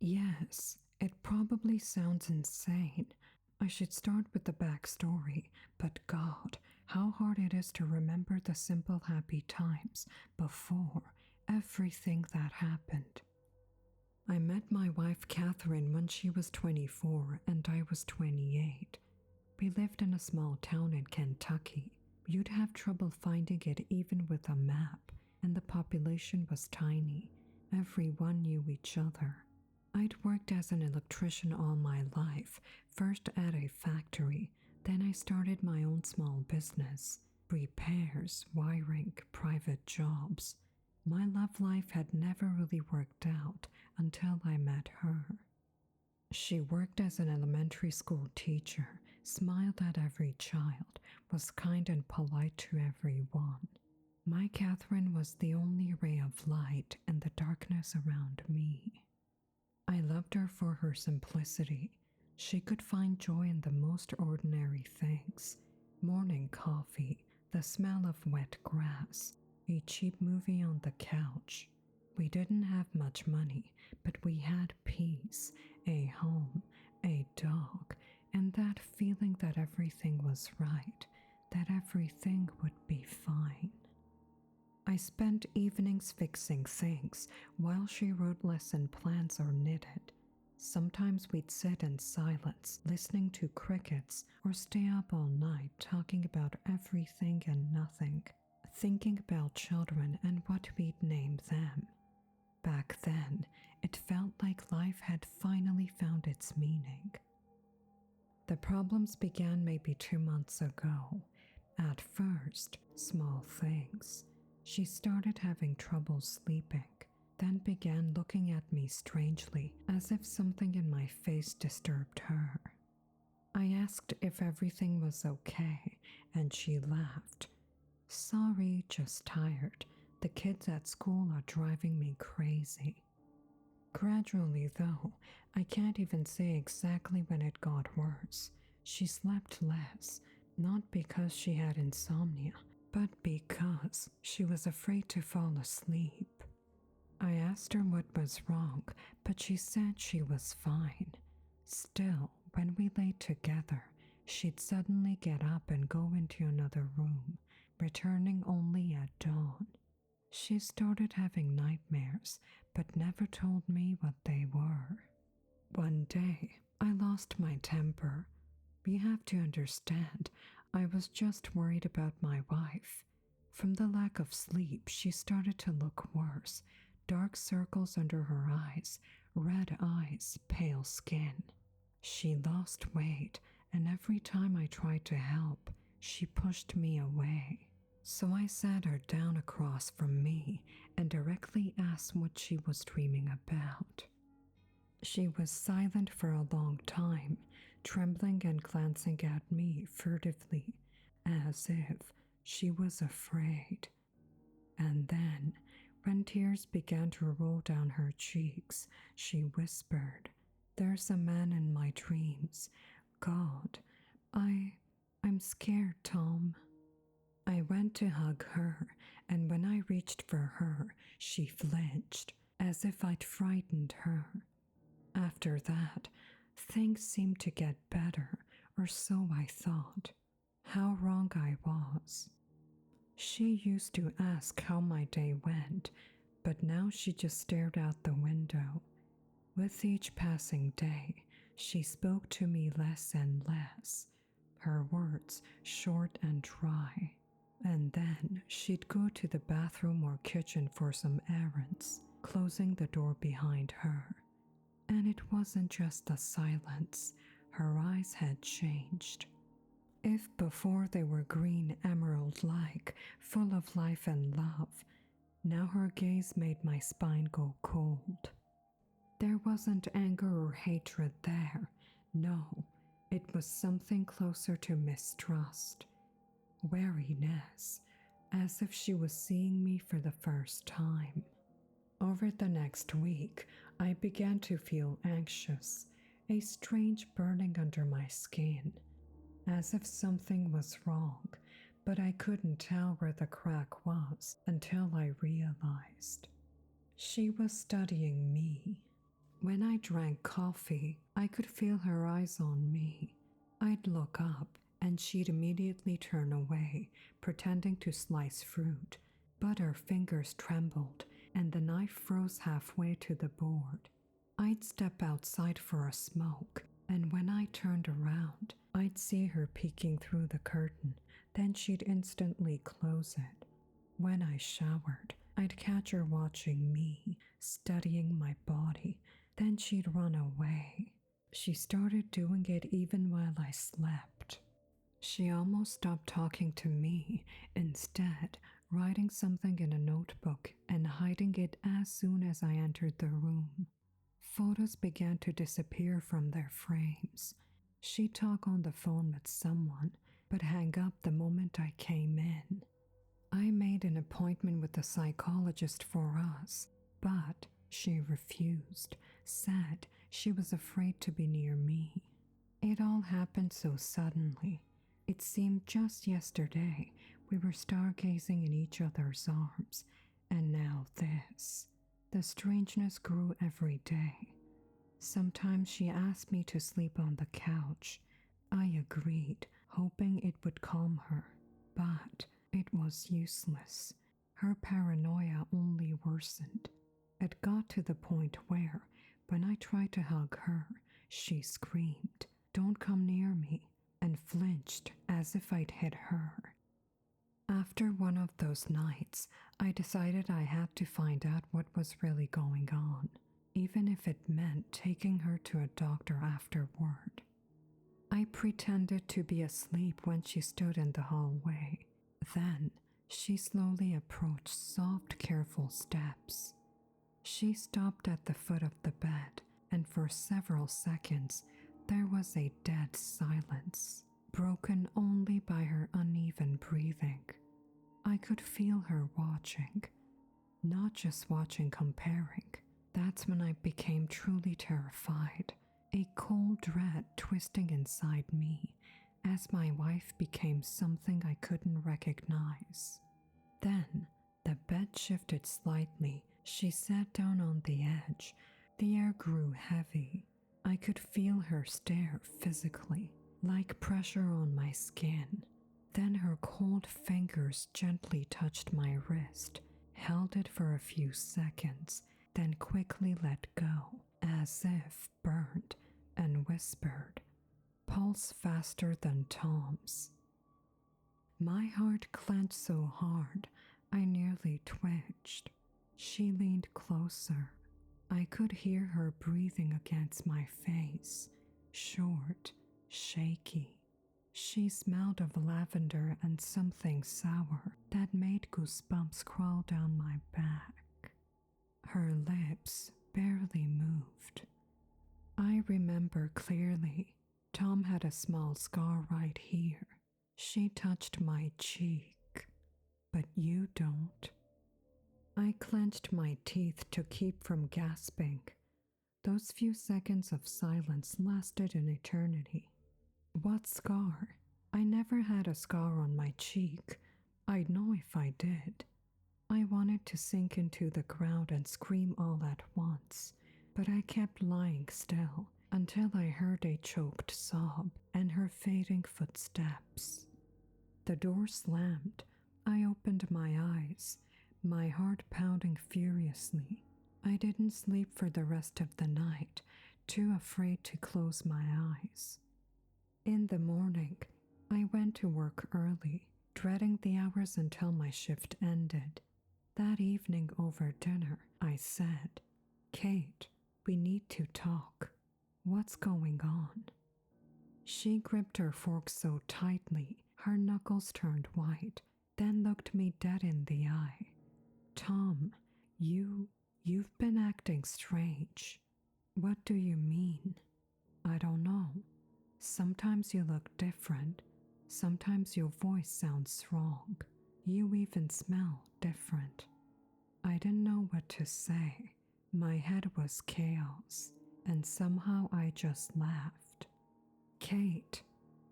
Yes, it probably sounds insane. I should start with the backstory, but God, how hard it is to remember the simple happy times before everything that happened. I met my wife Catherine when she was 24 and I was 28. We lived in a small town in Kentucky. You'd have trouble finding it even with a map, and the population was tiny. Everyone knew each other. I'd worked as an electrician all my life, first at a factory, then I started my own small business. Repairs, wiring, private jobs. My love life had never really worked out until I met her. She worked as an elementary school teacher, smiled at every child, was kind and polite to everyone. My Catherine was the only ray of light in the darkness around me. I loved her for her simplicity. She could find joy in the most ordinary things. Morning coffee, the smell of wet grass, a cheap movie on the couch. We didn't have much money, but we had peace, a home, a dog, and that feeling that everything was right, that everything would be fine. I spent evenings fixing things while she wrote lesson plans or knitted. Sometimes we'd sit in silence, listening to crickets, or stay up all night talking about everything and nothing, thinking about children and what we'd name them. Back then, it felt like life had finally found its meaning. The problems began maybe 2 months ago. At first, small things. She started having trouble sleeping, then began looking at me strangely as if something in my face disturbed her. I asked if everything was okay, and she laughed. Sorry, just tired. The kids at school are driving me crazy. Gradually, though, I can't even say exactly when it got worse. She slept less, not because she had insomnia, but because she was afraid to fall asleep. I asked her what was wrong, but she said she was fine. Still, when we lay together, she'd suddenly get up and go into another room, returning only at dawn. She started having nightmares, but never told me what they were. One day, I lost my temper. You have to understand, I was just worried about my wife. From the lack of sleep, she started to look worse. Dark circles under her eyes, red eyes, pale skin. She lost weight, and every time I tried to help, she pushed me away. So I sat her down across from me and directly asked what she was dreaming about. She was silent for a long time, trembling and glancing at me furtively, as if she was afraid. And then, when tears began to roll down her cheeks, she whispered, "There's a man in my dreams. God, I'm scared, Tom." I went to hug her, and when I reached for her, she flinched, as if I'd frightened her. After that, things seemed to get better, or so I thought. How wrong I was. She used to ask how my day went, but now she just stared out the window. With each passing day, she spoke to me less and less, her words short and dry. And then she'd go to the bathroom or kitchen for some errands, closing the door behind her. And it wasn't just the silence, her eyes had changed. If before they were green emerald-like, full of life and love, now her gaze made my spine go cold. There wasn't anger or hatred there, no, it was something closer to mistrust. Wariness, as if she was seeing me for the first time. Over the next week, I began to feel anxious, a strange burning under my skin, as if something was wrong, but I couldn't tell where the crack was until I realized. She was studying me. When When I drank coffee, I could feel her eyes on me. I'd look up and she'd immediately turn away, pretending to slice fruit, but her fingers trembled and the knife froze halfway to the board. I'd step outside for a smoke, and when I turned around, I'd see her peeking through the curtain, then she'd instantly close it. When I showered, I'd catch her watching me, studying my body, then she'd run away. She started doing it even while I slept. She almost stopped talking to me, instead writing something in a notebook and hiding it as soon as I entered the room. Photos began to disappear from their frames. She'd talk on the phone with someone, but hang up the moment I came in. I made an appointment with a psychologist for us, but she refused, said she was afraid to be near me. It all happened so suddenly. It seemed just yesterday we were stargazing in each other's arms, and now this. The strangeness grew every day. Sometimes she asked me to sleep on the couch. I agreed, hoping it would calm her, but it was useless. Her paranoia only worsened. It got to the point where, when I tried to hug her, she screamed, "Don't come near me," and flinched as if I'd hit her. After one of those nights, I decided I had to find out what was really going on, even if it meant taking her to a doctor afterward. I pretended to be asleep when she stood in the hallway. Then, she slowly approached soft, careful steps. She stopped at the foot of the bed, and for several seconds, there was a dead silence, broken only by her uneven breathing. I could feel her watching, not just watching, comparing. That's when I became truly terrified, a cold dread twisting inside me as my wife became something I couldn't recognize. Then, the bed shifted slightly. She sat down on the edge. The air grew heavy. I could feel her stare physically, like pressure on my skin. Then her cold fingers gently touched my wrist, held it for a few seconds, then quickly let go, as if burned, and whispered, "Pulse faster than Tom's." My heart clenched so hard, I nearly twitched. She leaned closer. I could hear her breathing against my face, short, shaky. She smelled of lavender and something sour that made goosebumps crawl down my back. Her lips barely moved. I remember clearly, Tom had a small scar right here. She touched my cheek, but you don't. I clenched my teeth to keep from gasping. Those few seconds of silence lasted an eternity. What scar? I never had a scar on my cheek. I'd know if I did. I wanted to sink into the ground and scream all at once, but I kept lying still until I heard a choked sob and her fading footsteps. The door slammed. I opened my eyes, my heart pounding furiously. I didn't sleep for the rest of the night, too afraid to close my eyes. In the morning, I went to work early, dreading the hours until my shift ended. That evening over dinner, I said, "Kate, we need to talk. What's going on?" She gripped her fork so tightly, her knuckles turned white, then looked me dead in the eye. "Tom, you've been acting strange." "What do you mean?" "I don't know. Sometimes you look different. Sometimes your voice sounds wrong. You even smell different." I didn't know what to say. My head was chaos, and somehow I just laughed. "Kate,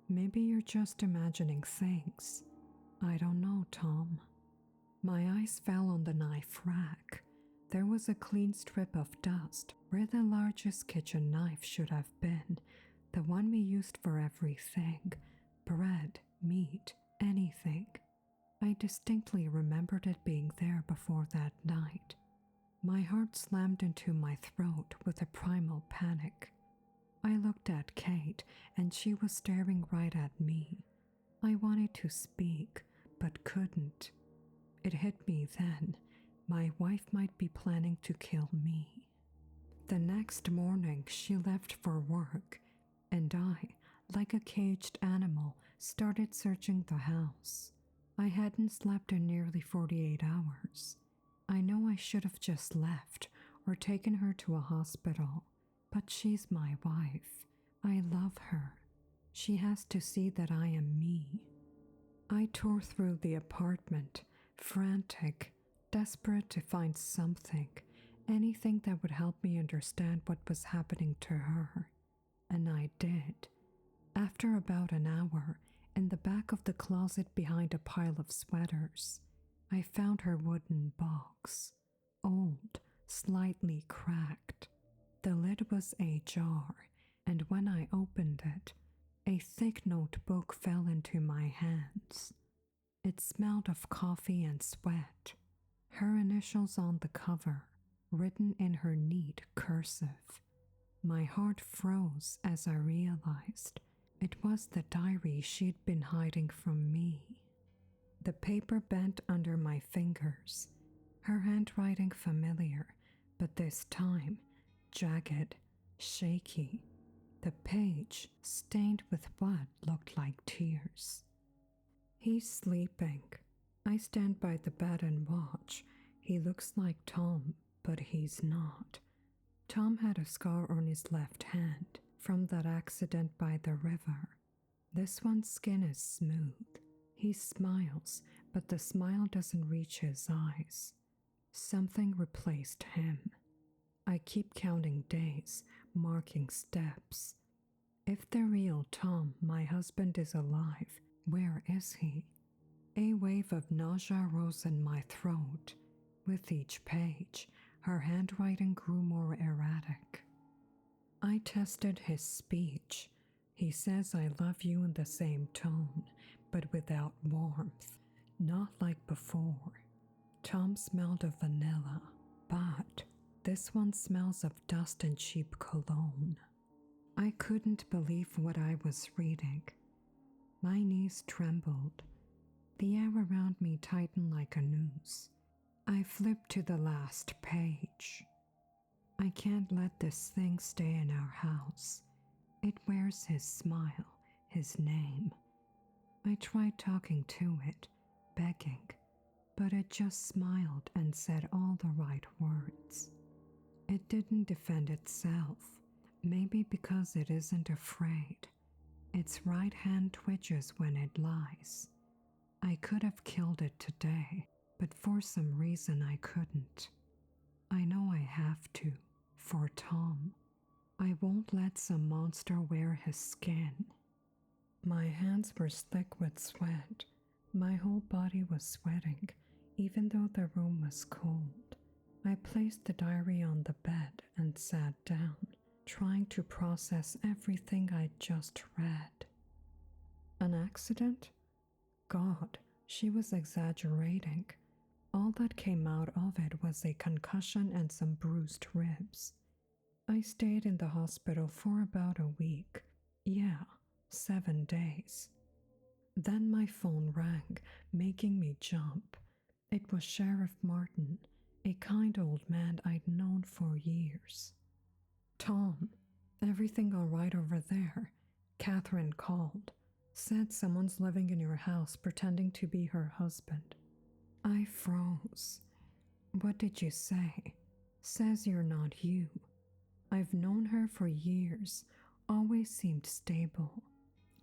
maybe you're just imagining things." "I don't know, Tom." My eyes fell on the knife rack. There was a clean strip of dust where the largest kitchen knife should have been, the one we used for everything: bread, meat, anything. I distinctly remembered it being there before that night. My heart slammed into my throat with a primal panic. I looked at Kate, and she was staring right at me. I wanted to speak, but couldn't. It hit me then. My wife might be planning to kill me. The next morning, she left for work, and I, like a caged animal, started searching the house. I hadn't slept in nearly 48 hours. I know I should have just left or taken her to a hospital, but she's my wife. I love her. She has to see that I am me. I tore through the apartment, frantic, desperate to find something, anything that would help me understand what was happening to her. And I did. After about an hour, in the back of the closet behind a pile of sweaters, I found her wooden box, old, slightly cracked. The lid was ajar, and when I opened it, a thick notebook fell into my hands. It smelled of coffee and sweat. Her initials on the cover, written in her neat cursive. My heart froze as I realized it was the diary she'd been hiding from me. The paper bent under my fingers, her handwriting familiar, but this time jagged, shaky. The page stained with what looked like tears. He's sleeping. I stand by the bed and watch. He looks like Tom, but he's not. Tom had a scar on his left hand from that accident by the river. This one's skin is smooth. He smiles, but the smile doesn't reach his eyes. Something replaced him. I keep counting days, marking steps. If the real Tom, my husband, is alive, where is he? A wave of nausea rose in my throat. With each page, her handwriting grew more erratic. I tested his speech. He says I love you in the same tone, but without warmth, not like before. Tom smelled of vanilla, but this one smells of dust and cheap cologne. I couldn't believe what I was reading. My knees trembled. The air around me tightened like a noose. I flipped to the last page. I can't let this thing stay in our house. It wears his smile, his name. I tried talking to it, begging, but it just smiled and said all the right words. It didn't defend itself, maybe because it isn't afraid. Its right hand twitches when it lies. I could have killed it today, but for some reason I couldn't. I know I have to, for Tom. I won't let some monster wear his skin. My hands were slick with sweat. My whole body was sweating, even though the room was cold. I placed the diary on the bed and sat down, trying to process everything I'd just read. An accident? God, she was exaggerating. All that came out of it was a concussion and some bruised ribs. I stayed in the hospital for about a week. Yeah, 7 days. Then my phone rang, making me jump. It was Sheriff Martin, a kind old man I'd known for years. Tom, everything all right over there? Catherine called. Said someone's living in your house pretending to be her husband. I froze. What did you say? Says you're not you. I've known her for years, always seemed stable.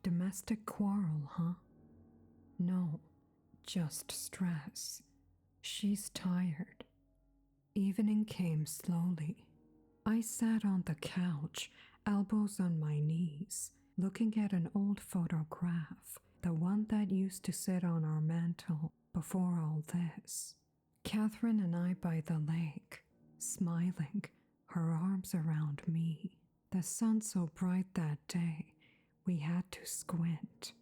Domestic quarrel, huh? No, just stress. She's tired. Evening came slowly. I sat on the couch, elbows on my knees, looking at an old photograph, the one that used to sit on our mantel before all this. Catherine and I by the lake. smiling, her arms around me. The sun so bright that day, we had to squint.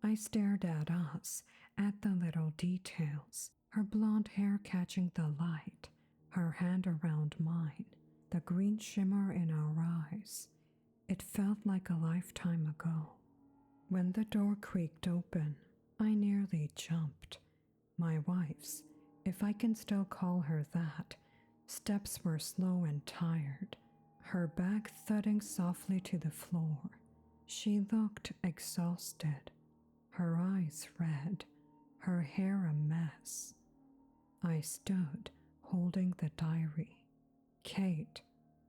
I stared at us, at the little details, her blonde hair catching the light, her hand around mine, the green shimmer in our eyes. It felt like a lifetime ago. When the door creaked open, I nearly jumped. My wife's, if I can still call her that, steps were slow and tired, her back thudding softly to the floor. She looked exhausted, her eyes red, her hair a mess. I stood, holding the diary. "Kate,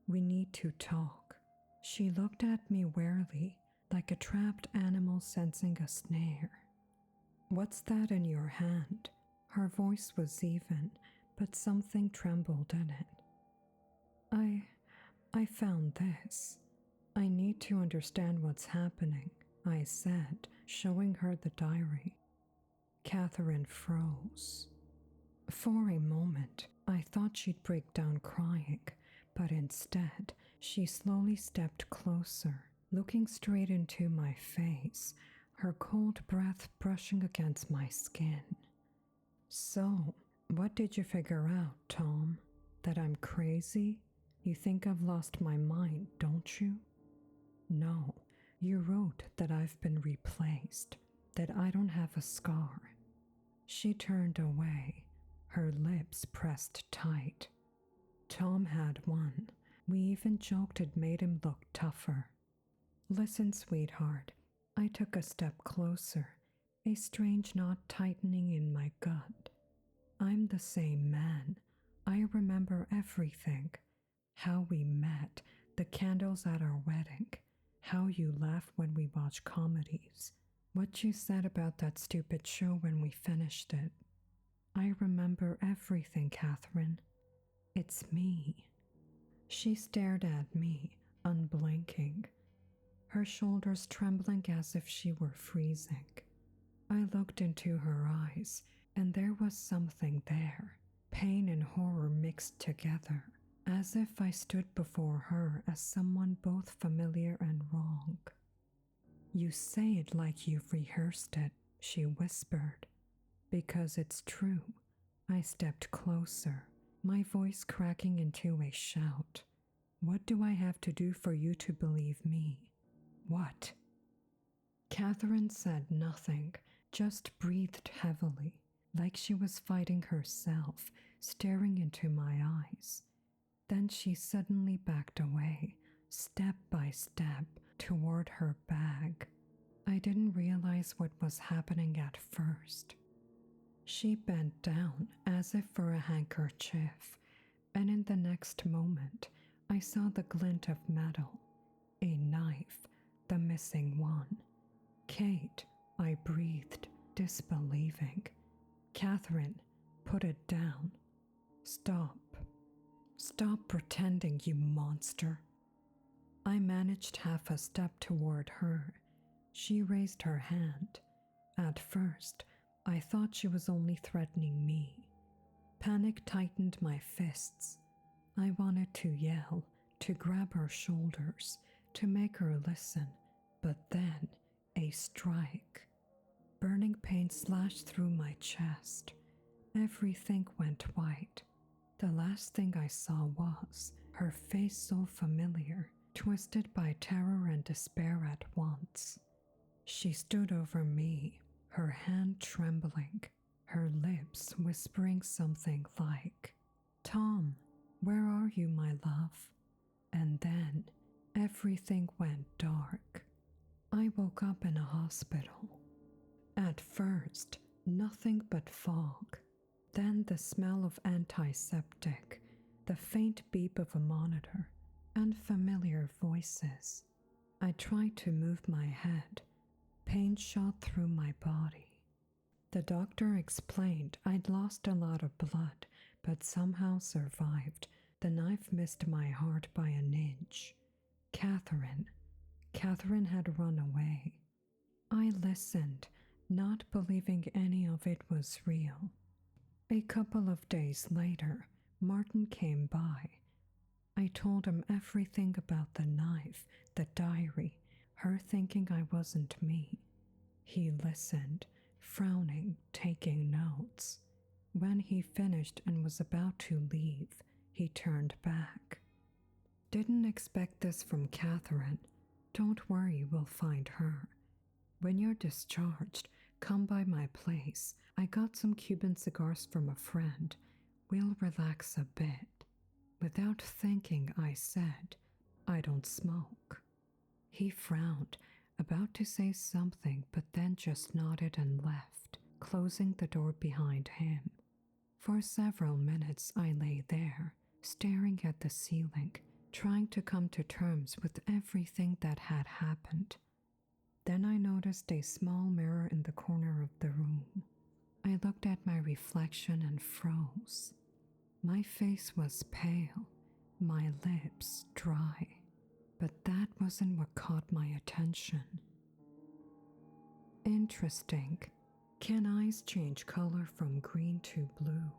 we need to talk." She looked at me warily, like a trapped animal sensing a snare. "What's that in your hand?" Her voice was even, but something trembled in it. I found this. "I need to understand what's happening," I said, showing her the diary. Catherine froze. For a moment, I thought she'd break down crying, but instead, she slowly stepped closer, looking straight into my face, her cold breath brushing against my skin. "So, what did you figure out, Tom? That I'm crazy? You think I've lost my mind, don't you?" "No, you wrote that I've been replaced, that I don't have a scar." She turned away, her lips pressed tight. "Tom had one. We even joked it made him look tougher." "Listen, sweetheart." I took a step closer, a strange knot tightening in my gut. "I'm the same man. I remember everything. How we met, the candles at our wedding, how you laugh when we watch comedies, what you said about that stupid show when we finished it. I remember everything, Catherine. It's me." She stared at me, unblinking, her shoulders trembling as if she were freezing. I looked into her eyes, and there was something there, pain and horror mixed together, as if I stood before her as someone both familiar and wrong. "You say it like you've rehearsed it," she whispered. "Because it's true." I stepped closer, my voice cracking into a shout. "What do I have to do for you to believe me? What?" Catherine said nothing, just breathed heavily, like she was fighting herself, staring into my eyes. Then she suddenly backed away, step by step, toward her bag. I didn't realize what was happening at first. She bent down as if for a handkerchief, and in the next moment, I saw the glint of metal. A knife, the missing one. "Kate," I breathed, disbelieving. "Catherine, put it down. Stop. Stop pretending, you monster." I managed half a step toward her. She raised her hand. At first, I thought she was only threatening me. Panic tightened my fists. I wanted to yell, to grab her shoulders, to make her listen, but then a strike. Burning pain slashed through my chest. Everything went white. The last thing I saw was her face so familiar, twisted by terror and despair at once. She stood over me, her hand trembling, her lips whispering something like, "Tom, where are you, my love?" And then everything went dark. I woke up in a hospital. At first, nothing but fog. Then the smell of antiseptic, the faint beep of a monitor, and familiar voices. I tried to move my head. Pain shot through my body. The doctor explained I'd lost a lot of blood, but somehow survived. The knife missed my heart by an inch. Catherine had run away. I listened, not believing any of it was real. A couple of days later, Martin came by. I told him everything about the knife, the diary, her thinking I wasn't me. He listened, frowning, taking notes. When he finished and was about to leave, he turned back. Didn't expect this from Catherine. Don't worry, we'll find her. When you're discharged, come by my place. I got some Cuban cigars from a friend. We'll relax a bit. Without thinking, I said, I don't smoke. He frowned, about to say something, but then just nodded and left, closing the door behind him. For several minutes I lay there, staring at the ceiling, trying to come to terms with everything that had happened. Then I noticed a small mirror in the corner of the room. I looked at my reflection and froze. My face was pale, my lips dry, but that wasn't what caught my attention. Interesting. Can eyes change color from green to blue?